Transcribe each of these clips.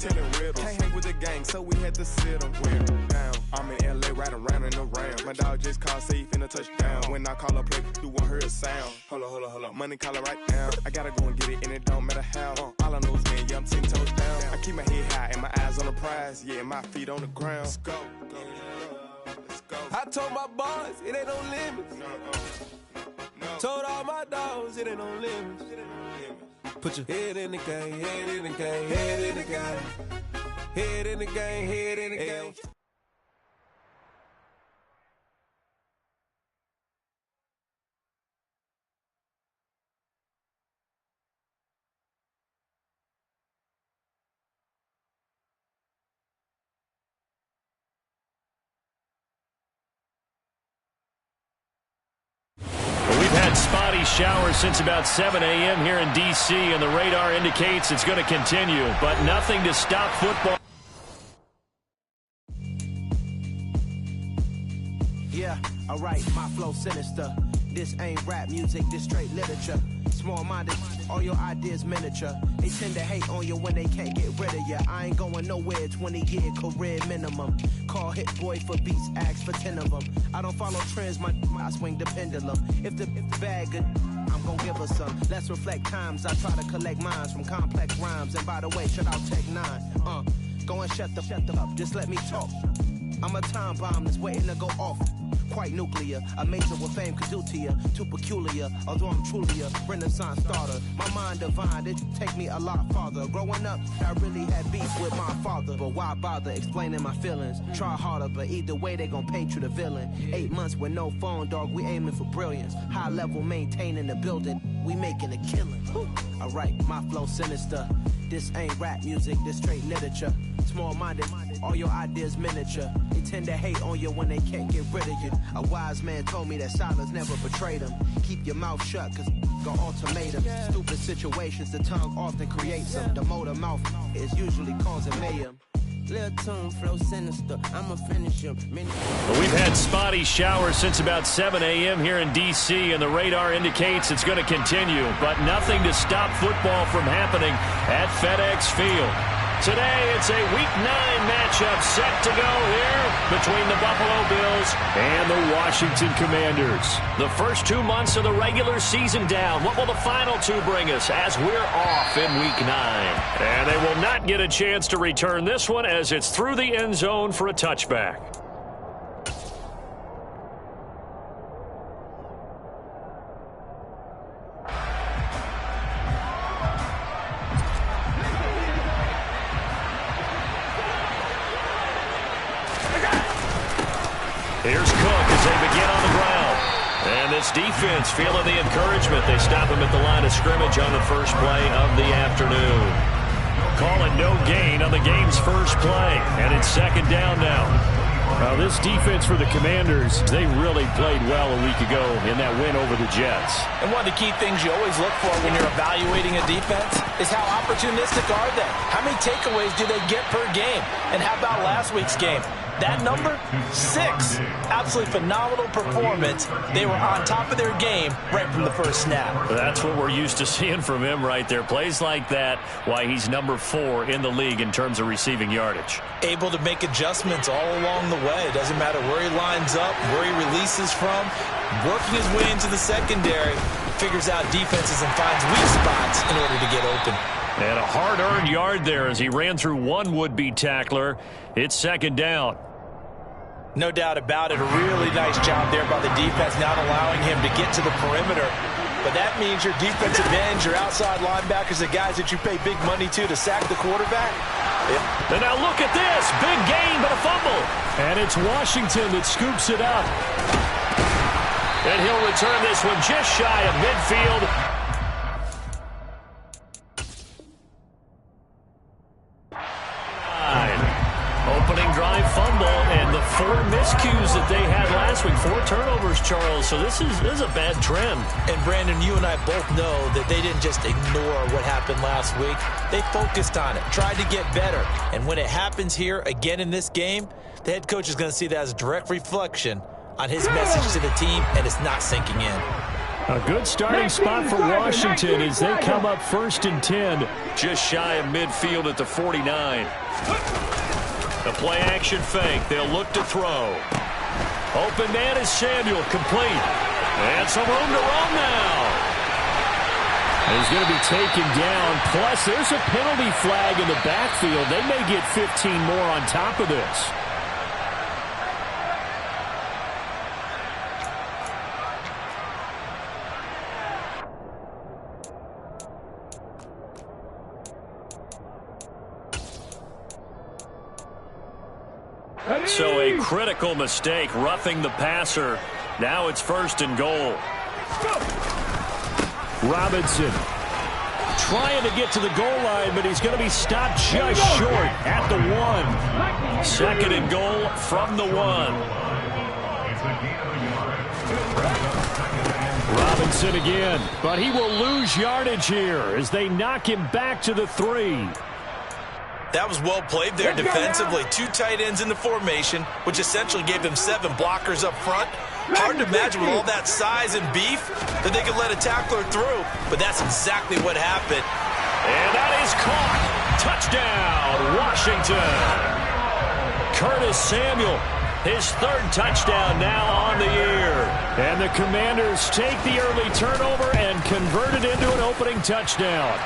telling riddles. Can't hang with the gang, so we had to sit them down. I'm in LA, riding around in the Rams. My dog just called, say he finna touchdown. When I call a play, you won't hear a sound. Hold up, money call it right now. I gotta go and get it, and it don't matter how. All I know is, man, yeah, I'm 10 toes down. I keep my head high and my eyes on the prize. Yeah, my feet on the ground. Let's go. I told my boys, it ain't no limits. Told all my dogs, it ain't no limits. Put your head in the game, head in the game, head in the game. Head in the game, head in the game. Spotty showers since about 7 a.m. here in D.C., and the radar indicates it's going to continue, but nothing to stop football. Yeah, alright, my flow sinister. This ain't rap music, this straight literature. Small-minded, all your ideas miniature. They tend to hate on you when they can't get rid of you. I ain't going nowhere, 20-year career minimum. Call Hit Boy for beats, ask for 10 of them. I don't follow trends, I swing the pendulum. If the bag good, I'm gonna give her some. Let's reflect times, I try to collect minds from complex rhymes. And by the way, shout out Tech 9. Go and shut the up, just let me talk. I'm a time bomb that's waiting to go off. Quite nuclear, amazing what fame could do to you. Too peculiar, although I'm truly a renaissance starter. My mind divine, it take me a lot farther. Growing up, I really had beef with my father. But why bother explaining my feelings? Try harder, but either way they gon' paint you the villain. 8 months with no phone, dog, we aiming for brilliance. High level maintaining the building, we making a killing. Alright, my flow sinister. This ain't rap music, this straight literature. Small-minded, all your ideas miniature. They tend to hate on you when they can't get rid of you. A wise man told me that silence never betrayed him. Keep your mouth shut, cause got ultimatum. Stupid situations, the tongue often creates them. The motor mouth is usually causing mayhem. Little tune, flow sinister, I'ma finish him. Well, we've had spotty showers since about 7 a.m. here in D.C., and the radar indicates it's going to continue, but nothing to stop football from happening at FedEx Field. Today, it's a Week 9 matchup set to go here between the Buffalo Bills and the Washington Commanders. The first 2 months of the regular season down. What will the final 2 bring us as we're off in Week 9? And they will not get a chance to return this one as it's through the end zone for a touchback. Here's Cook as they begin on the ground. And this defense feeling the encouragement. They stop him at the line of scrimmage on the first play of the afternoon. Calling no gain on the game's first play. And it's second down now. Well, this defense for the Commanders, they really played well a week ago in that win over the Jets. And one of the key things you always look for when you're evaluating a defense is how opportunistic are they? How many takeaways do they get per game? And how about last week's game? That number, 6. Absolutely phenomenal performance. They were on top of their game right from the first snap. That's what we're used to seeing from him right there. Plays like that, why he's number 4 in the league in terms of receiving yardage. Able to make adjustments all along the way. Doesn't matter where he lines up, where he releases from. Working his way into the secondary, figures out defenses and finds weak spots in order to get open. And a hard-earned yard there as he ran through one would-be tackler. It's second down. No doubt about it. A really nice job there by the defense, not allowing him to get to the perimeter. But that means your defensive ends, your outside linebackers, the guys that you pay big money to sack the quarterback. And now look at this. Big gain, but a fumble. And it's Washington that scoops it up. And he'll return this one just shy of midfield. Opening drive fumble, and the 4 miscues that they had last week, 4 turnovers, Charles. So this is a bad trend. And Brandon, you and I both know that they didn't just ignore what happened last week. They focused on it, tried to get better. And when it happens here again in this game, the head coach is going to see that as a direct reflection on his message to the team, and it's not sinking in. A good starting spot for Washington as they come up 1st and 10. Just shy of midfield at the 49. The play action fake. They'll look to throw. Open man is Samuel, complete. And some room to run now. He's going to be taken down. Plus, there's a penalty flag in the backfield. They may get 15 more on top of this. So a critical mistake, roughing the passer. Now it's 1st and goal. Robinson trying to get to the goal line, but he's going to be stopped just short at the 1. 2nd and goal from the 1. Robinson again, but he will lose yardage here as they knock him back to the 3. That was well played there defensively. 2 tight ends in the formation, which essentially gave them 7 blockers up front. Hard to imagine with all that size and beef that they could let a tackler through, but that's exactly what happened. And that is caught. Touchdown, Washington. Curtis Samuel, his 3rd touchdown now on the year. And the Commanders take the early turnover and convert it into an opening touchdown.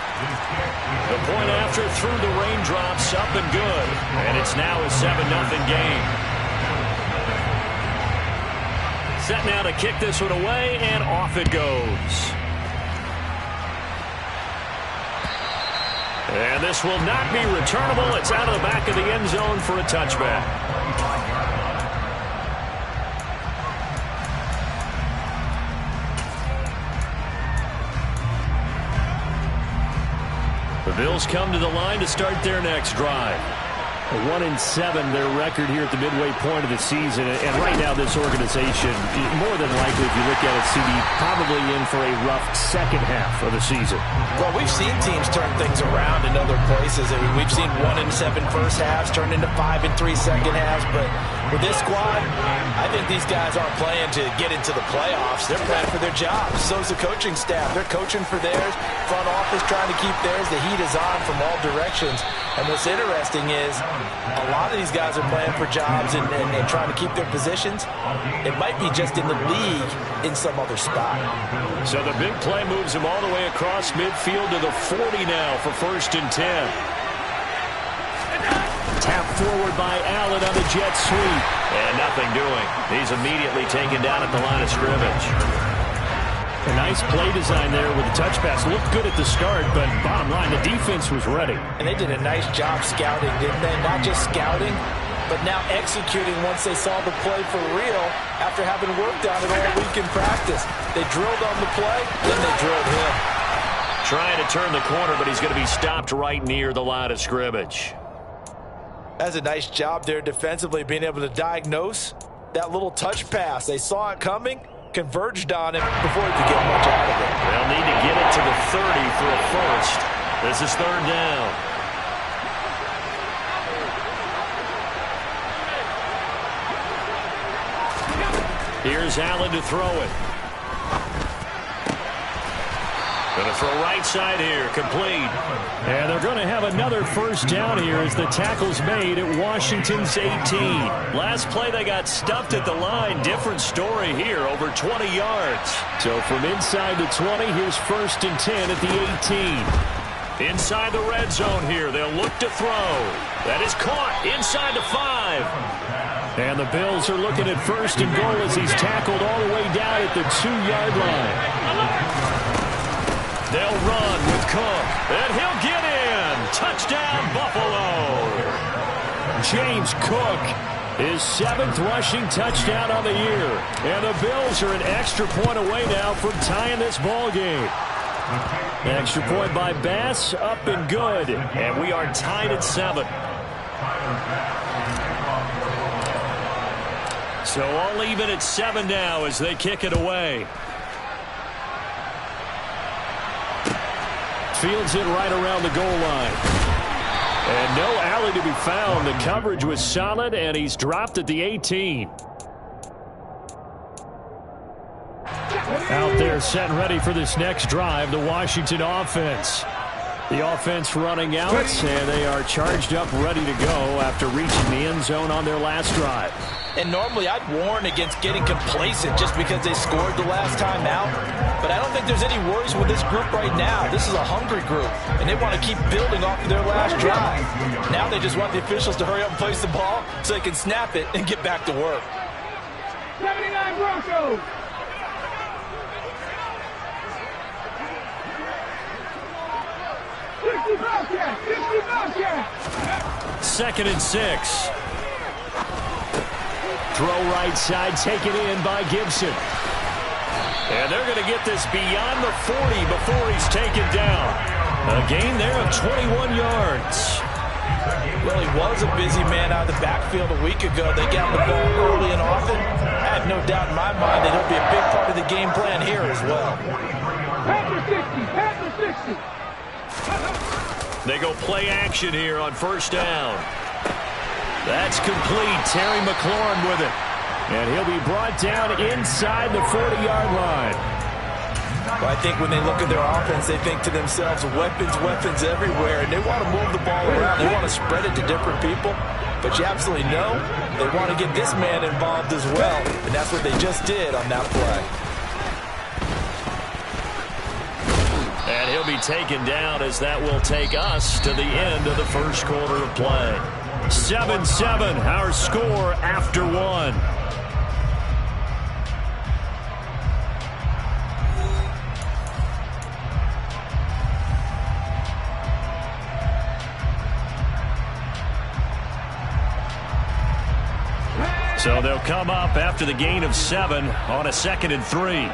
The point after through the raindrops, up and good. And it's now a 7-0 game. Set now to kick this one away, and off it goes. And this will not be returnable. It's out of the back of the end zone for a touchback. The Bills come to the line to start their next drive. 1-7, their record here at the midway point of the season. And right now, this organization, more than likely, if you look at it, CD, probably in for a rough second half of the season. Well, we've seen teams turn things around in other places. I mean, we've seen 1-7 first halves turn into 5-3 second halves. But with this squad, I think these guys aren't playing to get into the playoffs. They're playing for their jobs. So is the coaching staff. They're coaching for theirs. Front office trying to keep theirs. The heat is on from all directions. And what's interesting is a lot of these guys are playing for jobs and trying to keep their positions. It might be just in the league in some other spot. So the big play moves him all the way across midfield to the 40 now for 1st and 10. Tap forward by Allen on the jet sweep. And nothing doing. He's immediately taken down at the line of scrimmage. A nice play design there with the touch pass. Looked good at the start, but bottom line, the defense was ready. And they did a nice job scouting, didn't they? Not just scouting, but now executing once they saw the play for real after having worked on it all week in practice. They drilled on the play, then they drilled him. Trying to turn the corner, but he's going to be stopped right near the line of scrimmage. That's a nice job there defensively, being able to diagnose that little touch pass. They saw it coming, converged on him before he could get much out of it. They'll need to get it to the 30 for a first. This is 3rd down. Here's Allen to throw it. Going to throw right side here, complete. And they're going to have another 1st down here as the tackle's made at Washington's 18. Last play they got stuffed at the line. Different story here, over 20 yards. So from inside the 20, here's 1st and 10 at the 18. Inside the red zone here, they'll look to throw. That is caught inside the 5. And the Bills are looking at 1st and goal as he's tackled all the way down at the 2-yard line. They'll run with Cook, and he'll get in. Touchdown, Buffalo. James Cook, his 7th rushing touchdown on the year. And the Bills are an extra point away now from tying this ball game. Extra point by Bass, up and good. And we are tied at 7. So all even at 7 now as they kick it away. Fields it right around the goal line. And no alley to be found. The coverage was solid, and he's dropped at the 18. Out there are set and ready for this next drive, the Washington offense. The offense running out, and they are charged up, ready to go after reaching the end zone on their last drive. And normally I'd warn against getting complacent just because they scored the last time out. But I don't think there's any worries with this group right now. This is a hungry group, and they want to keep building off of their last drive. Now they just want the officials to hurry up and place the ball so they can snap it and get back to work. 79 Broncos. Second and 6. Throw right side, taken in by Gibson. And they're going to get this beyond the 40 before he's taken down. A gain there of 21 yards. Well, he was a busy man out of the backfield a week ago. They got the ball early and often. I have no doubt in my mind that he'll be a big part of the game plan here as well. Panther 60, Panther 60. They go play action here on first down. That's complete. Terry McLaurin with it. And he'll be brought down inside the 40-yard line. Well, I think when they look at their offense, they think to themselves, weapons, weapons everywhere, and they want to move the ball around. They want to spread it to different people. But you absolutely know they want to get this man involved as well, and that's what they just did on that play. And he'll be taken down as that will take us to the end of the first quarter of play. 7-7, our score after one. So they'll come up after the gain of 7 on a 2nd and 3.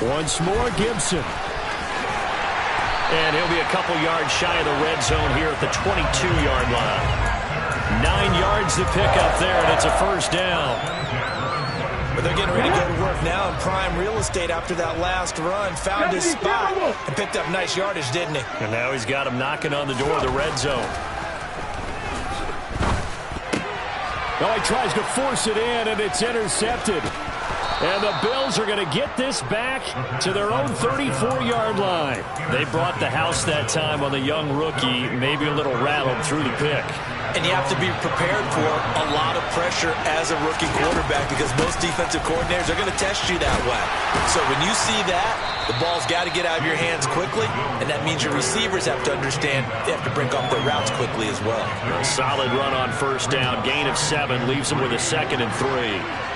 Once more, Gibson. And he'll be a couple yards shy of the red zone here at the 22-yard line. 9 yards to pick up there, and it's a first down. But they're getting ready to go to work now in prime real estate after that last run. Found his spot and picked up nice yardage, didn't he? And now he's got him knocking on the door of the red zone. Oh, he tries to force it in, and it's intercepted. And the Bills are going to get this back to their own 34-yard line. They brought the house that time on the young rookie, maybe a little rattled through the pick. And you have to be prepared for a lot of pressure as a rookie quarterback because most defensive coordinators are going to test you that way. So when you see that, the ball's got to get out of your hands quickly, and that means your receivers have to understand they have to break off their routes quickly as well. A solid run on first down. Gain of 7 leaves them with a 2nd and 3.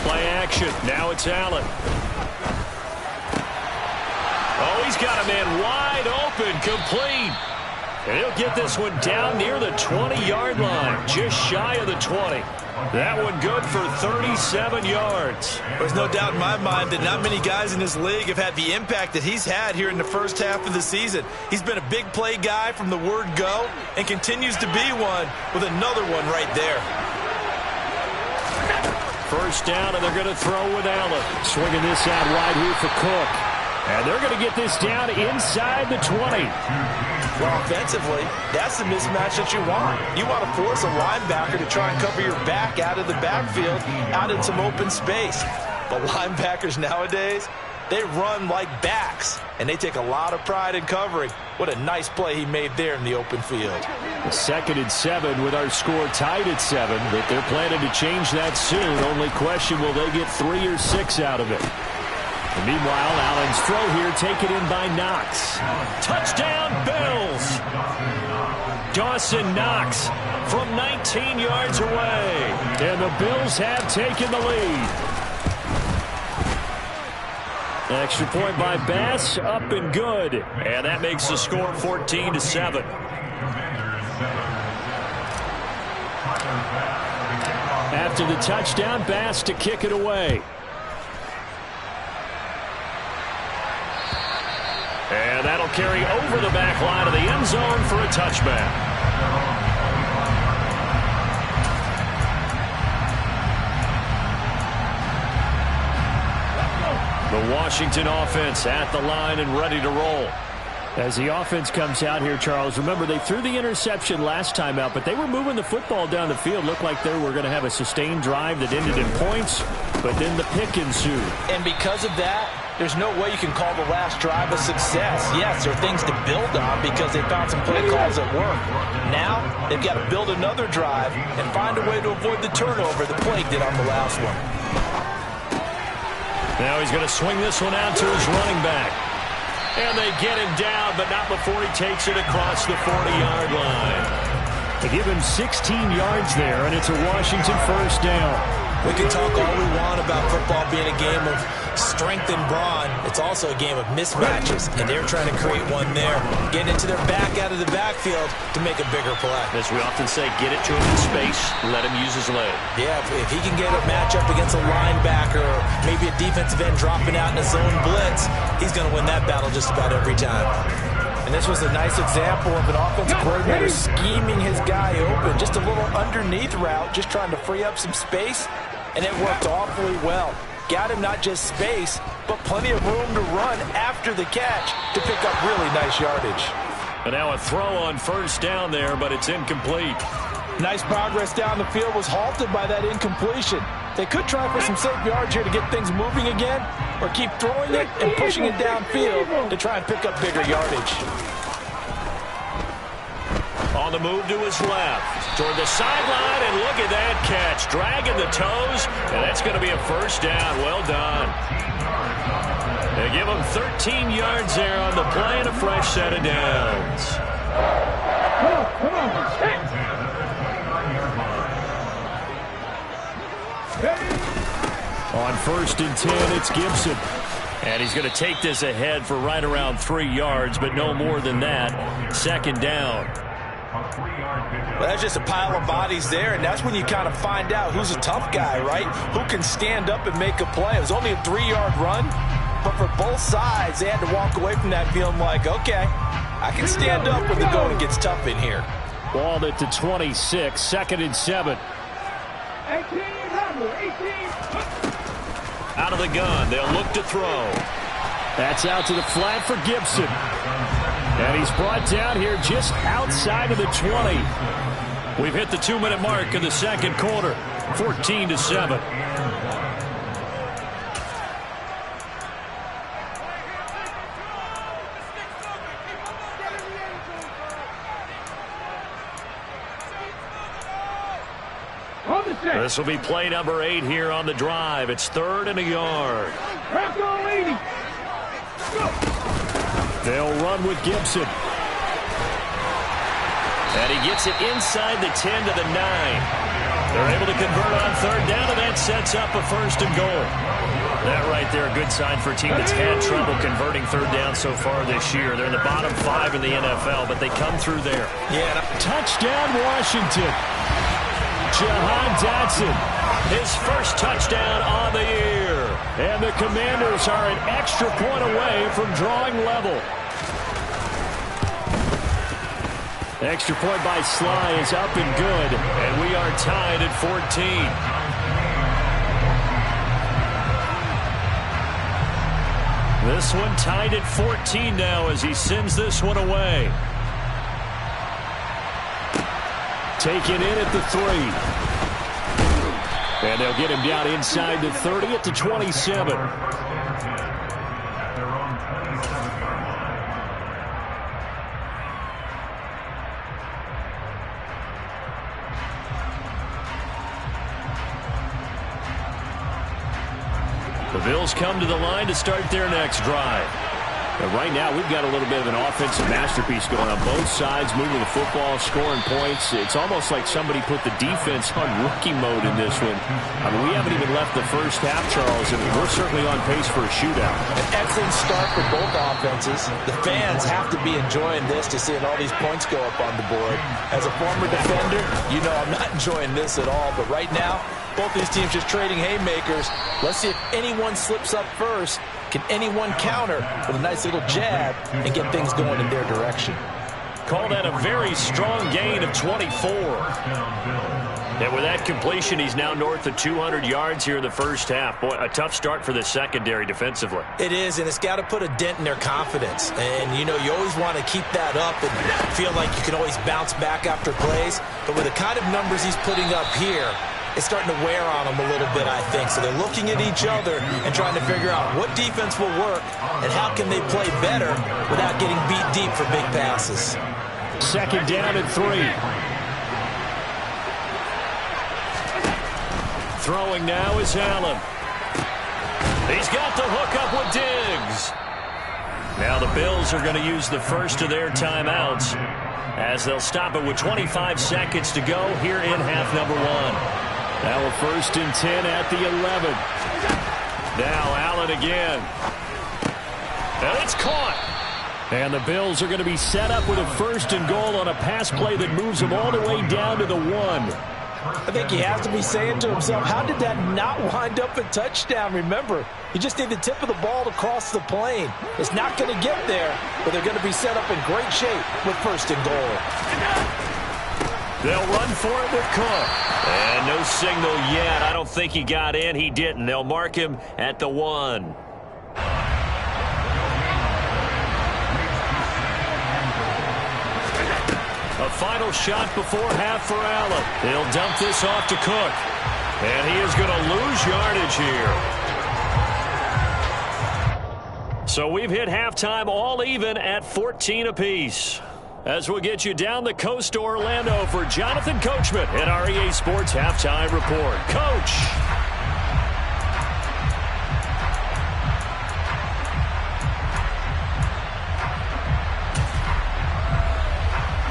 Play action. Now it's Allen. Oh, he's got a man wide open, complete. And he'll get this one down near the 20-yard line, just shy of the 20. That one good for 37 yards. There's no doubt in my mind that not many guys in this league have had the impact that he's had here in the first half of the season. He's been a big play guy from the word go and continues to be one with another one right there. First down, and they're going to throw with Allen. Swinging this out wide here for Cook. And they're going to get this down inside the 20. Well, offensively, that's the mismatch that you want. You want to force a linebacker to try and cover your back out of the backfield, out in some open space. But linebackers nowadays, they run like backs, and they take a lot of pride in covering. What a nice play he made there in the open field. The 2nd and 7 with our score tied at 7, but they're planning to change that soon. Only question, will they get 3 or 6 out of it? And meanwhile, Allen's throw here taken in by Knox. Touchdown, Bills! Dawson Knox from 19 yards away. And the Bills have taken the lead. Extra point by Bass, up and good. And that makes the score 14-7. After the touchdown, Bass to kick it away. And that'll carry over the back line of the end zone for a touchback. The Washington offense at the line and ready to roll. As the offense comes out here, Charles, remember they threw the interception last time out, but they were moving the football down the field. Looked like they were going to have a sustained drive that ended in points, but then the pick ensued. And because of that, there's no way you can call the last drive a success. Yes, there are things to build on because they found some play calls at work. Now, they've got to build another drive and find a way to avoid the turnover the Plague did on the last one. Now he's going to swing this one out to his running back. And they get him down, but not before he takes it across the 40-yard line. They give him 16 yards there, and it's a Washington first down. We can talk all we want about football being a game of strength and brawn. It's also a game of mismatches, and they're trying to create one there. Getting into their back out of the backfield to make a bigger play. As we often say, get it to him in space, let him use his leg. Yeah, if he can get a matchup against a linebacker or maybe a defensive end dropping out in a zone blitz, he's going to win that battle just about every time. And this was a nice example of an offensive coordinator scheming his guy open. Just a little underneath route, just trying to free up some space, and it worked awfully well. Got him not just space, but plenty of room to run after the catch to pick up really nice yardage. And now a throw on first down there, but it's incomplete. Nice progress down the field was halted by that incompletion. They could try for some safe yards here to get things moving again, or keep throwing it and pushing it downfield to try and pick up bigger yardage. On the move to his left, toward the sideline, and look at that catch. Dragging the toes, and that's going to be a first down. Well done. They give him 13 yards there on the play and a fresh set of downs. Come on. On first and 10, it's Gibson. And he's going to take this ahead for right around 3 yards, but no more than that. Second down. Well, that's just a pile of bodies there, and that's when you kind of find out who's a tough guy, right? Who can stand up and make a play. It was only a 3-yard run, but for both sides, they had to walk away from that feeling like, okay, I can stand up when the going gets tough in here. Balled it to 26, second and 7. 18. Out of the gun, they'll look to throw. That's out to the flat for Gibson. And he's brought down here just outside of the 20. We've hit the 2-minute mark of the second quarter, 14-7. This will be play number 8 here on the drive. It's 3rd and a yard. They'll run with Gibson. And he gets it inside the 10 to the 9. They're able to convert on 3rd down, and that sets up a 1st and goal. That right there, a good sign for a team that's had trouble converting 3rd down so far this year. They're in the bottom 5 in the NFL, but they come through there. Yeah. Touchdown, Washington. Jahan Dotson, his first touchdown on the year. And the Commanders are an extra point away from drawing level. Extra point by Sly is up and good, and we are tied at 14. This one tied at 14 now as he sends this one away. Taken in at the 3. And they'll get him down inside the 30 at the 27. The Bills come to the line to start their next drive. But right now, we've got a little bit of an offensive masterpiece going on both sides, moving the football, scoring points. It's almost like somebody put the defense on rookie mode in this one. I mean, we haven't even left the first half, Charles, and we're certainly on pace for a shootout. An excellent start for both offenses. The fans have to be enjoying this to seeing all these points go up on the board. As a former defender, you know I'm not enjoying this at all. But right now, both these teams just trading haymakers. Let's see if anyone slips up first. Can anyone counter with a nice little jab and get things going in their direction? Call that a very strong gain of 24. And with that completion, he's now north of 200 yards here in the first half. Boy, a tough start for the secondary defensively. It is, and it's got to put a dent in their confidence. And, you know, you always want to keep that up and feel like you can always bounce back after plays. But with the kind of numbers he's putting up here, it's starting to wear on them a little bit, I think. So they're looking at each other and trying to figure out what defense will work and how can they play better without getting beat deep for big passes. Second down and 3. Throwing now is Allen. He's got the hook up with Diggs. Now the Bills are going to use the first of their timeouts as they'll stop it with 25 seconds to go here in half number 1. Now a 1st and 10 at the 11. Now Allen again. And it's caught. And the Bills are going to be set up with a 1st and goal on a pass play that moves them all the way down to the 1. I think he has to be saying to himself, how did that not wind up a touchdown? Remember, you just need the tip of the ball to cross the plane. It's not going to get there, but they're going to be set up in great shape with 1st and goal. They'll run for it with Cook. And no signal yet. I don't think he got in. He didn't. They'll mark him at the 1. A final shot before half for Allen. He'll dump this off to Cook. And he is going to lose yardage here. So we've hit halftime all even at 14 apiece. As we'll get you down the coast to Orlando for Jonathan Coachman at our EA Sports Halftime Report. Coach.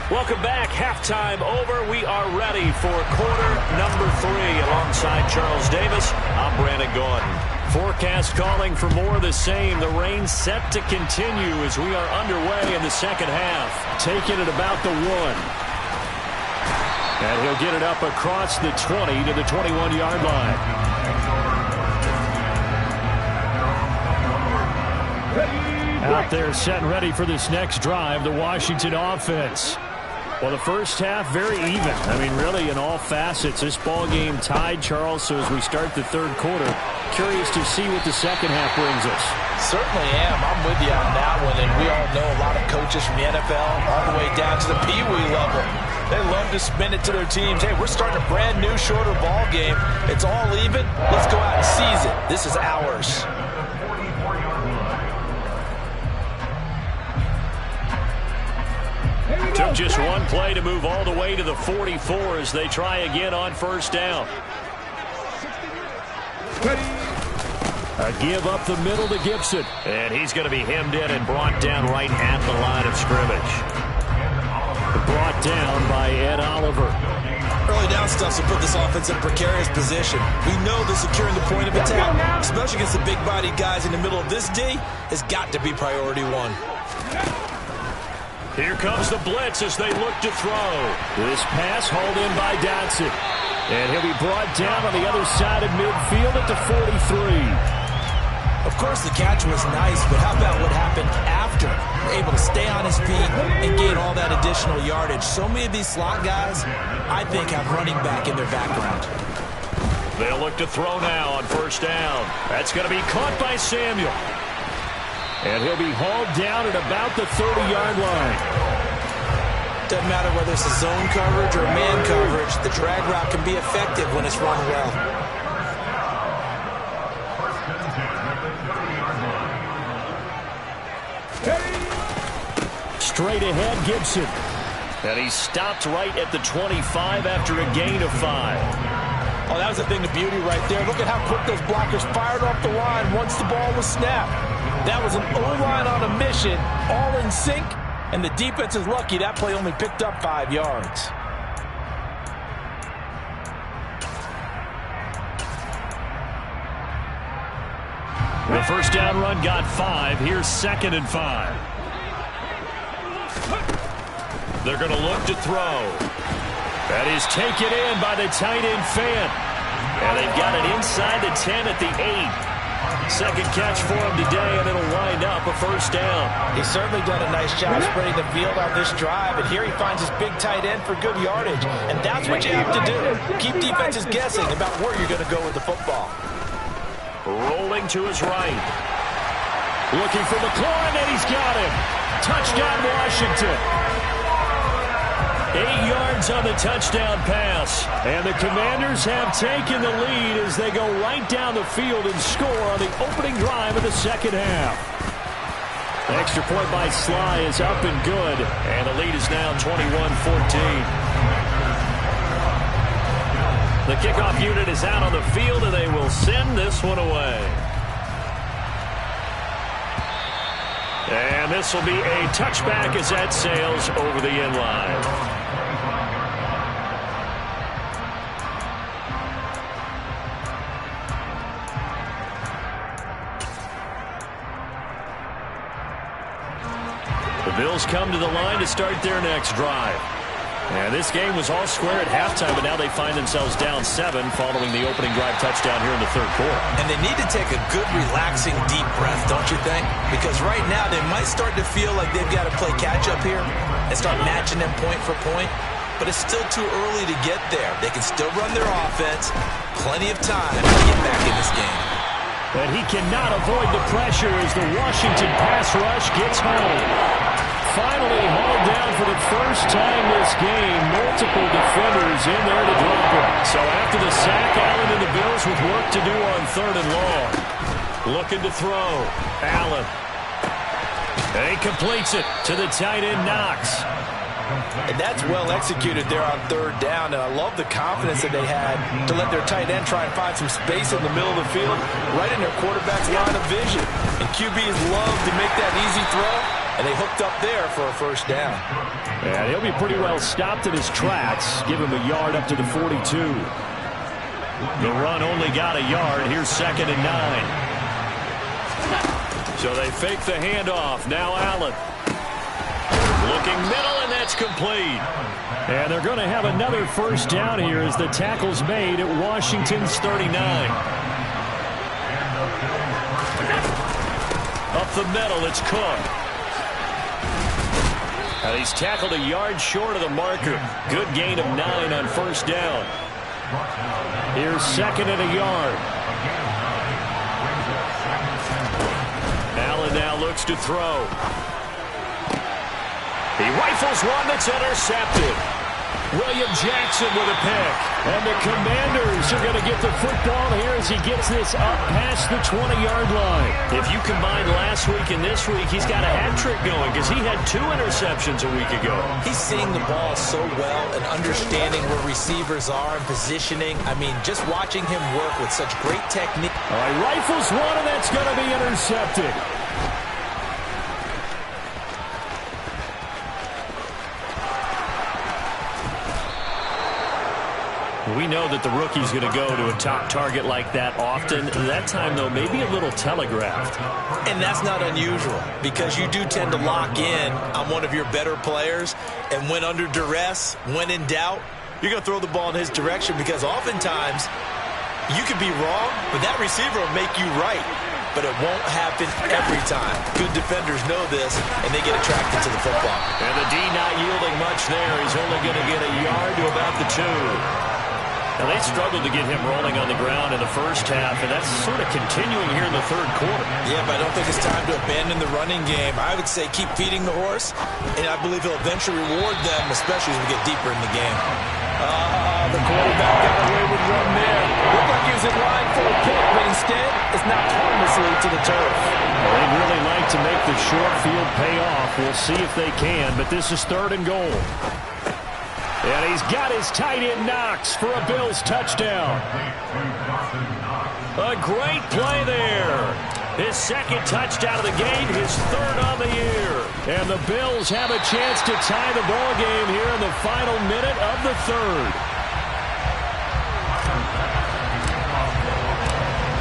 Welcome back. Halftime over. We are ready for quarter number 3 alongside Charles Davis. I'm Brandon Gordon. Forecast calling for more of the same. The rain set to continue as we are underway in the second half. Taking it about the 1. And he'll get it up across the 20 to the 21-yard line. Out there set and ready for this next drive, the Washington offense. Well, the first half, very even. I mean, really, in all facets. This ball game tied, Charles, so as we start the third quarter, curious to see what the second half brings us. Certainly am. I'm with you on that one, and we all know a lot of coaches from the NFL all the way down to the Pee-wee level. They love to spin it to their teams. Hey, we're starting a brand new, shorter ball game. It's all even. Let's go out and seize it. This is ours. Took just one play to move all the way to the 44 as they try again on first down. A give up the middle to Gibson. And he's going to be hemmed in and brought down right at the line of scrimmage. Brought down by Ed Oliver. Early down stuff to put this offense in a precarious position. We know that securing the point of attack, especially against the big-bodied guys in the middle of this D, has got to be priority 1. Here comes the blitz as they look to throw. This pass hauled in by Dotson. And he'll be brought down on the other side of midfield at the 43. Of course, the catch was nice, but how about what happened after? Able to stay on his feet and gain all that additional yardage. So many of these slot guys, I think, have running back in their background. They'll look to throw now on first down. That's going to be caught by Samuel. And he'll be hauled down at about the 30-yard line. Doesn't matter whether it's a zone coverage or man coverage, the drag route can be effective when it's run well. Straight ahead, Gibson. And he stopped right at the 25 after a gain of 5. Oh, that was a thing of beauty right there. Look at how quick those blockers fired off the line once the ball was snapped. That was an O-line on a mission, all in sync, and the defense is lucky that play only picked up 5 yards. The first down run got 5. Here's 2nd and 5. They're going to look to throw. That is taken in by the tight end Fan. And they've got it inside the 10 at the 8. Second catch for him today, and it'll wind up a first down. He's certainly done a nice job spreading the field on this drive, and here he finds his big tight end for good yardage. And that's what you have to do. Keep defenses guessing about where you're going to go with the football. Rolling to his right. Looking for McLaurin, and he's got him. Touchdown, Washington. 8 yards on the touchdown pass. And the Commanders have taken the lead as they go right down the field and score on the opening drive of the second half. Extra point by Sly is up and good. And the lead is now 21-14. The kickoff unit is out on the field, and they will send this one away. And this will be a touchback as that sails over the end line. The Bills come to the line to start their next drive. And this game was all square at halftime, but now they find themselves down 7 following the opening drive touchdown here in the third quarter. And they need to take a good, relaxing, deep breath, don't you think? Because right now they might start to feel like they've got to play catch-up here and start matching them point for point. But it's still too early to get there. They can still run their offense. Plenty of time to get back in this game. And he cannot avoid the pressure as the Washington pass rush gets home. Finally hauled down for the first time this game. Multiple defenders in there to drop him. So after the sack, Allen and the Bills with work to do on 3rd and long. Looking to throw. Allen. And he completes it to the tight end, Knox. And that's well executed there on 3rd down. And I love the confidence that they had to let their tight end try and find some space in the middle of the field, right in their quarterback's line of vision. And QBs love to make that easy throw. And they hooked up there for a first down. And he'll be pretty well stopped in his tracks. Give him a yard up to the 42. The run only got a yard. Here's 2nd and 9. So they fake the handoff. Now Allen. Looking middle, and that's complete. And they're going to have another first down here as the tackle's made at Washington's 39. Up the middle, it's Cook. And he's tackled a yard short of the marker. Good gain of 9 on first down. Here's 2nd and a yard. Allen now looks to throw. He rifles one that's intercepted. William Jackson with a pick. And the Commanders are going to get the football here as he gets this up past the 20-yard line. If you combine last week and this week, he's got a hat trick going because he had 2 interceptions a week ago. He's seeing the ball so well and understanding where receivers are and positioning. I mean, just watching him work with such great technique. All right, rifles one, and that's going to be intercepted. We know that the rookie's going to go to a top target like that often. That time, though, maybe a little telegraphed. And that's not unusual because you do tend to lock in on one of your better players. And when under duress, when in doubt, you're going to throw the ball in his direction because oftentimes you could be wrong, but that receiver will make you right. But it won't happen every time. Good defenders know this, and they get attracted to the football. And the D not yielding much there. He's only going to get a yard to about the 2. Now, they struggled to get him rolling on the ground in the first half, and that's sort of continuing here in the third quarter. Yeah, but I don't think it's time to abandon the running game. I would say keep feeding the horse, and I believe he'll eventually reward them, especially as we get deeper in the game. The quarterback got away with one there. Looked like he was in line for a pick, but instead it's knocked harmlessly to the turf. Well, they'd really like to make the short field pay off. We'll see if they can, but this is 3rd and goal. And he's got his tight end Knox for a Bills touchdown. A great play there. His 2nd touchdown of the game, his 3rd on the year. And the Bills have a chance to tie the ball game here in the final minute of the 3rd.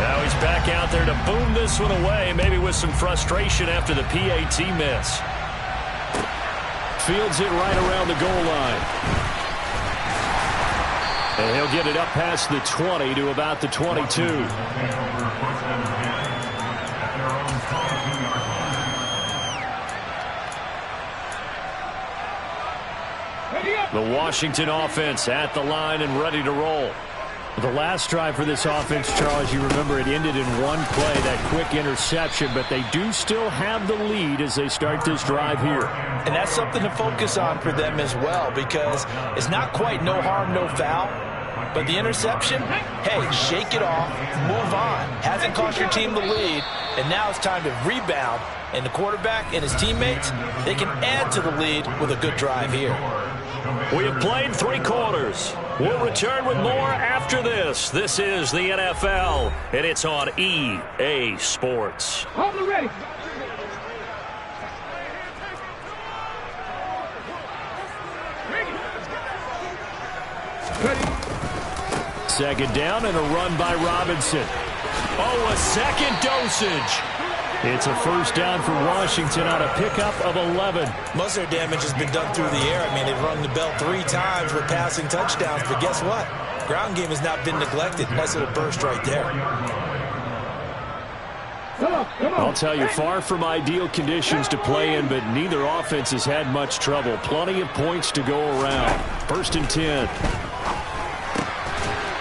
Now he's back out there to boom this one away, maybe with some frustration after the PAT miss. Fields it right around the goal line. And he'll get it up past the 20 to about the 22. The Washington offense at the line and ready to roll. The last drive for this offense, Charles, you remember it ended in one play, that quick interception, but they do still have the lead as they start this drive here. And that's something to focus on for them as well, because it's not quite no harm, no foul. But the interception, hey, shake it off, move on. Hasn't cost your team the lead, and now it's time to rebound. And the quarterback and his teammates, they can add to the lead with a good drive here. We have played 3 quarters. We'll return with more after this. This is the NFL, and it's on EA Sports. Hold it ready. Second down and a run by Robinson. Oh, a second dosage. It's a first down for Washington on a pickup of 11. Most of their damage has been done through the air. I mean, they've rung the bell 3 times with passing touchdowns, but guess what? Ground game has not been neglected. Nice little burst right there. I'll tell you, far from ideal conditions to play in, but neither offense has had much trouble. Plenty of points to go around. First and 10.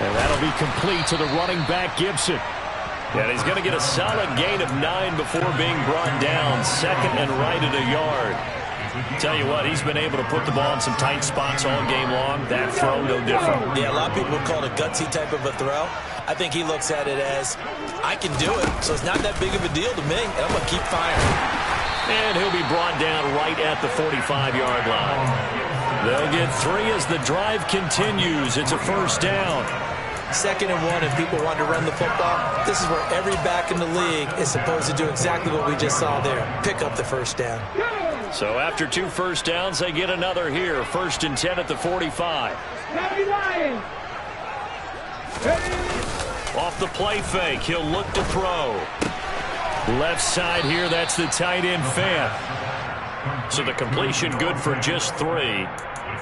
And that'll be complete to the running back, Gibson. And he's going to get a solid gain of 9 before being brought down. Second and right at a yard. Tell you what, he's been able to put the ball in some tight spots all game long. That throw, no different. Yeah, a lot of people would call it a gutsy type of a throw. I think he looks at it as, I can do it, so it's not that big of a deal to me, and I'm going to keep firing. And he'll be brought down right at the 45-yard line. They'll get 3 as the drive continues. It's a first down. Second and 1, if people want to run the football, this is where every back in the league is supposed to do exactly what we just saw there. Pick up the first down. So after 2 first downs, they get another here. First and 10 at the 45. Off the play fake, he'll look to throw. Left side here, that's the tight end Fant. So the completion good for just 3.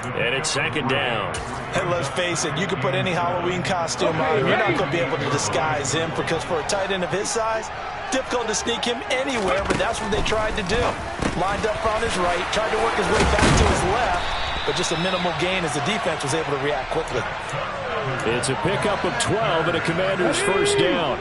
And it's second down. And let's face it, you can put any Halloween costume on him. You're not going to be able to disguise him, because for a tight end of his size, difficult to sneak him anywhere, but that's what they tried to do. Lined up on his right, tried to work his way back to his left, but just a minimal gain as the defense was able to react quickly. It's a pickup of 12 and a Commander's first down.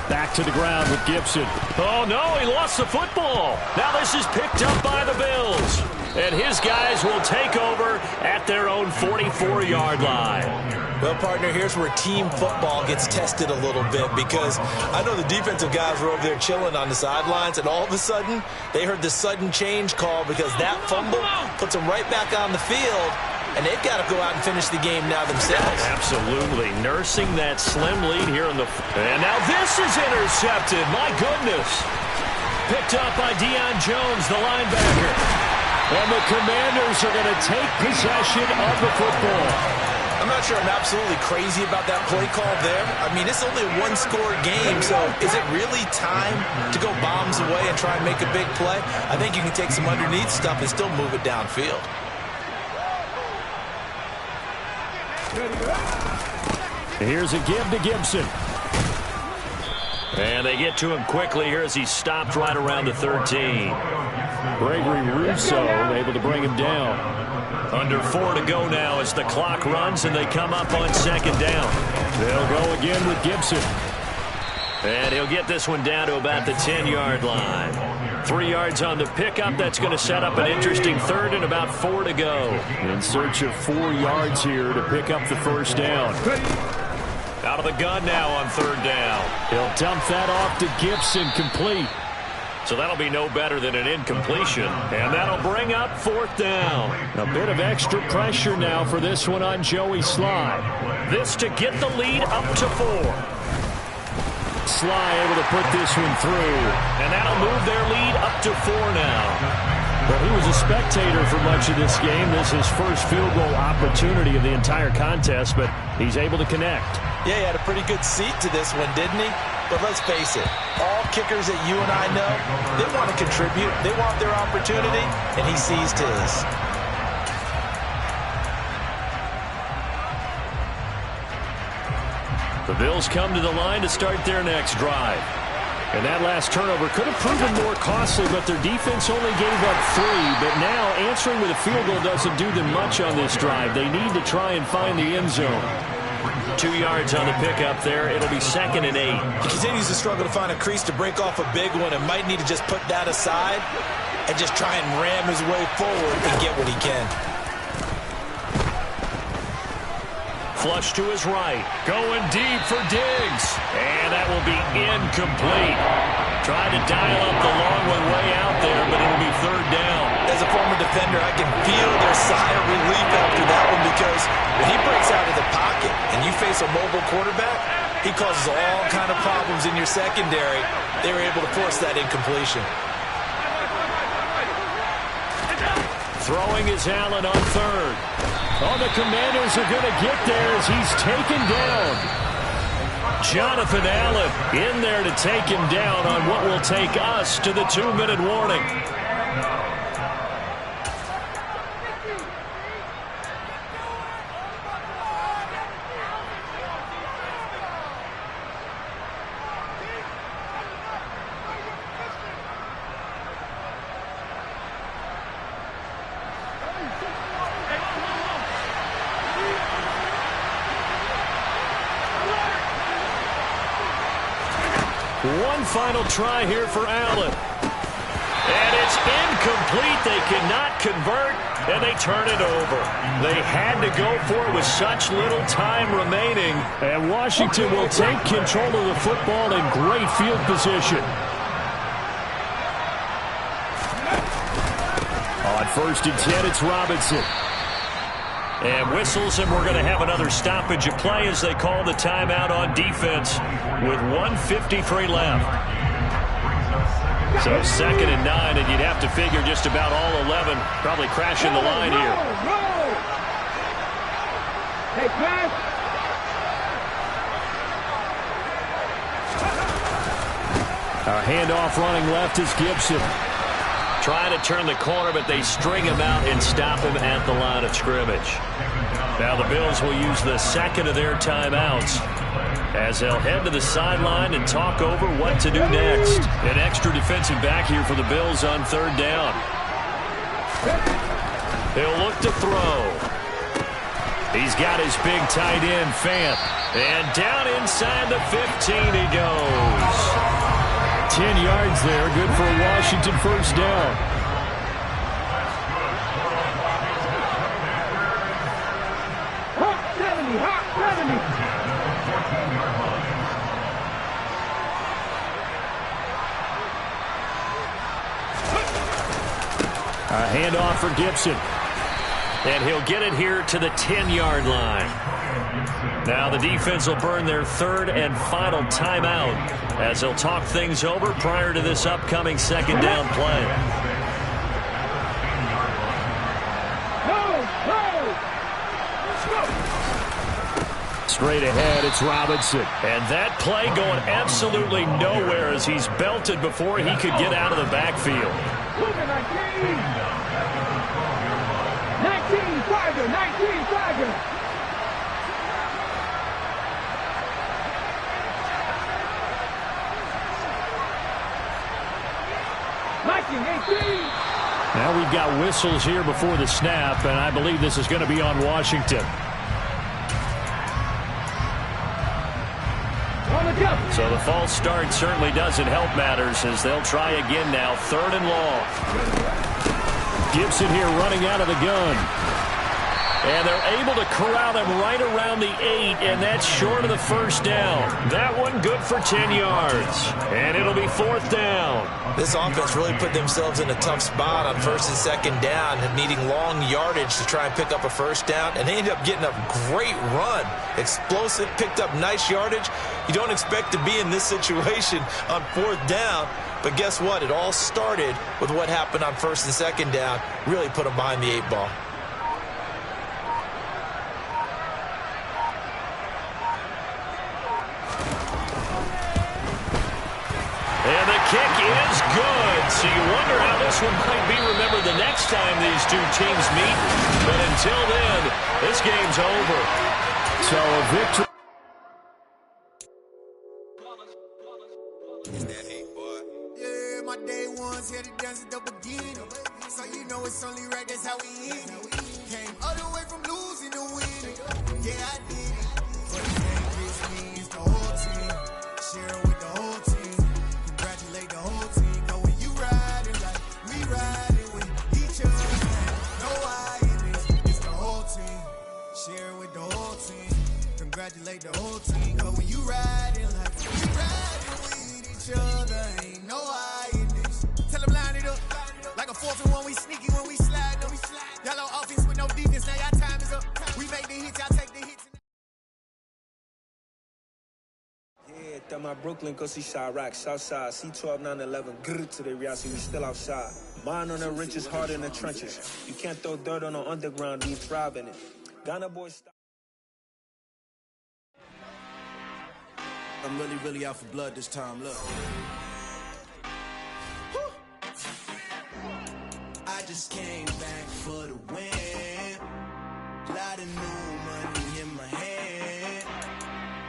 Back to the ground with Gibson. Oh, no, he lost the football. Now this is picked up by the Bills. And his guys will take over at their own 44-yard line. Well, partner, here's where team football gets tested a little bit, because I know the defensive guys were over there chilling on the sidelines, and all of a sudden, they heard the sudden change call, because that fumble puts them right back on the field, and they've got to go out and finish the game now themselves. Absolutely. Nursing that slim lead here in the... And now this is intercepted. My goodness. Picked up by Deion Jones, the linebacker. And the Commanders are going to take possession of the football. I'm not sure I'm absolutely crazy about that play call there. I mean, it's only a 1-score game, so is it really time to go bombs away and try and make a big play? I think you can take some underneath stuff and still move it downfield. Here's a give to Gibson. And they get to him quickly here as he stopped right around the 13. Gregory Rousseau able to bring him down. Under 4 to go now as the clock runs and they come up on second down. They'll go again with Gibson. And he'll get this one down to about the 10-yard line. 3 yards on the pickup. That's going to set up an interesting third and about 4 to go. In search of 4 yards here to pick up the first down. Out of the gun now on third down. He'll dump that off to Gibson, complete. So that'll be no better than an incompletion. And that'll bring up fourth down. A bit of extra pressure now for this one on Joey Sly. This to get the lead up to 4. Sly able to put this one through. And that'll move their lead up to 4 now. Well, he was a spectator for much of this game. This is his first field goal opportunity of the entire contest, but he's able to connect. Yeah, he had a pretty good seat to this one, didn't he? But let's face it, all kickers that you and I know, they want to contribute. They want their opportunity, and he seized his. The Bills come to the line to start their next drive. And that last turnover could have proven more costly, but their defense only gave up 3. But now answering with a field goal doesn't do them much on this drive. They need to try and find the end zone. 2 yards on the pickup there. It'll be 2nd and 8. He continues to struggle to find a crease to break off a big one and might need to just put that aside and just try and ram his way forward and get what he can. Flush to his right. Going deep for Diggs. And that will be incomplete. Trying to dial up the long one way out there, but it'll be 3rd down. As a former defender, I can feel their sigh of relief after that one because when he breaks out of the pocket and you face a mobile quarterback, he causes all kind of problems in your secondary. They were able to force that incompletion. Throwing is Allen on 3rd. Oh, the Commanders are going to get there as he's taken down. Jonathan Allen in there to take him down on what will take us to the 2-minute warning. One final try here for Allen. And it's incomplete. They cannot convert, and they turn it over. They had to go for it with such little time remaining. And Washington will take control of the football in great field position. On 1st and 10, it's Robinson. And whistles, and we're going to have another stoppage of play as they call the timeout on defense with 1:53 left. So 2nd and 9, and you'd have to figure just about all 11 probably crashing the line here. Hey, pass. Our handoff running left is Gibson. Trying to turn the corner, but they string him out and stop him at the line of scrimmage. Now the Bills will use the 2nd of their timeouts as they'll head to the sideline and talk over what to do next. An extra defensive back here for the Bills on 3rd down. He'll look to throw. He's got his big tight end, Fant. And down inside the 15 he goes. 10 yards there, good for a Washington 1st down. Hot 70, hot 70. A handoff for Gibson. And he'll get it here to the 10-yard line. Now the defense will burn their 3rd and final timeout as they'll talk things over prior to this upcoming 2nd down play. Straight ahead, it's Robinson. And that play going absolutely nowhere as he's belted before he could get out of the backfield. 19, Tiger, 19, Tiger. Now we've got whistles here before the snap, and I believe this is going to be on Washington. So the false start certainly doesn't help matters as they'll try again now. 3rd and long. Gibson here running out of the gun. And they're able to corral him right around the 8, and that's short of the 1st down. That one good for 10 yards. And it'll be 4th down. This offense really put themselves in a tough spot on 1st and 2nd down, needing long yardage to try and pick up a 1st down, and they ended up getting a great run. Explosive, picked up nice yardage. You don't expect to be in this situation on 4th down, but guess what? It all started with what happened on 1st and 2nd down. Really put them behind the 8 ball. And the kick is good. So you wonder how this one might be remembered the next time these two teams meet. But until then, this game's over. So a victory. Yeah, my day ones here to dance at the beginning. So you know it's only right, that's how we end it. Came all the way from losing to winning. Yeah, I did it. For the game, Chris means the whole team. Share it with the whole team. Congratulate the whole team. Cause when you riding like we riding with each other. No I in this, it's the whole team. Share it with the whole team. Congratulate the whole team. Cause when you riding like we riding with each other. Ain't no I in this. Tell them line it up. Like a 4th and 1, we sneaky when we slide them. Y'all on offense with no defense, now y'all time is up. We make the hits, y'all take the hits. Yeah, tell my Brooklyn, go see Chirac, Southside, C12, 911, grrr to the reality, we still outside. Mine on the richest, heart in the trenches. You can't throw dirt on the underground, we thrive in it. Ghana boys stop. I'm really out for blood this time, look. I just came back for the win. Lot of new money in my hand.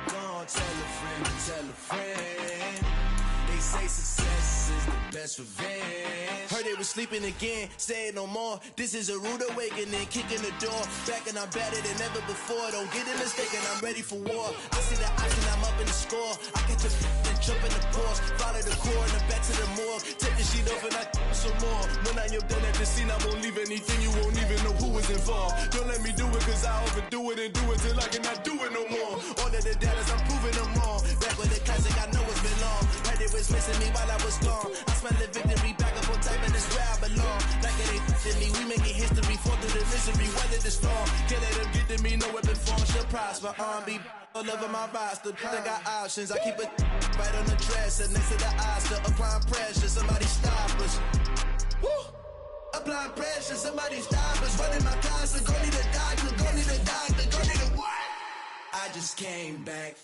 Gonna tell a friend. They say success is the best revenge. Heard they was sleeping again, say it no more. This is a rude awakening, kicking the door. Back and I'm better than ever before. Don't get it mistaken, I'm ready for war. I see the option, I'm up in the score. I catch a and jump in the Porsche. Follow the core and the back to the morgue. Take the sheet off and I some more. When I am done at the scene, I won't leave anything. You won't even know who was involved. Don't let me do it, cause I overdo it and do it till I cannot do it no more. All of the datas, I'm proving them wrong. Back with the classic, I know it's been long. Heard it was missing me while I was gone. I smell the victory, back up on top, and it's where I belong. Like it ain't to me, we making history, fall through the misery, weather the storm. Can't let them get to me, no weapon form should prosper. Be all over my roster, I got options. I keep it right on the dresser, next to the Oscar. Applying pressure, somebody stop us. Woo! Applying pressure, somebody stop us. Running my closet, go need a doctor, go need a doctor, go need a what? I just came back.